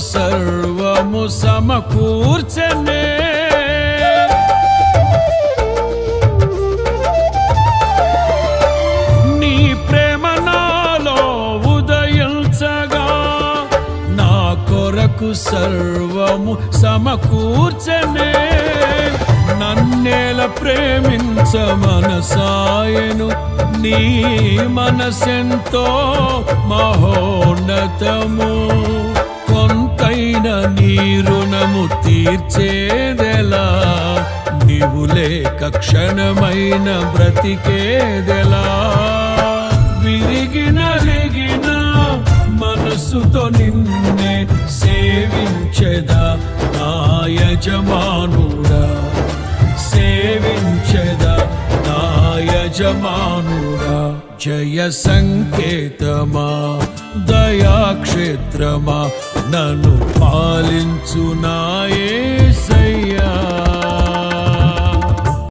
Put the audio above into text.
సర్వము సమకూర్చనే నీ ప్రేమ నాలో ఉదయించగా నా కొరకు సర్వము సమకూర్చనే నన్నేల ప్రేమించ మనసాయను నీ మనసెంతో మహోన్నతము కొంతైన నీ రుణము తీర్చేదెలా నీవు లేక క్షణమైన బ్రతికేదెలా విరిగిన మనసుతో నిన్నే సేవించెదా నా యజమానుడా సేవించెదా నా యజమానుడా జయ సంకేతమా దయాక్షేత్రమా నన్ను పాలించు నా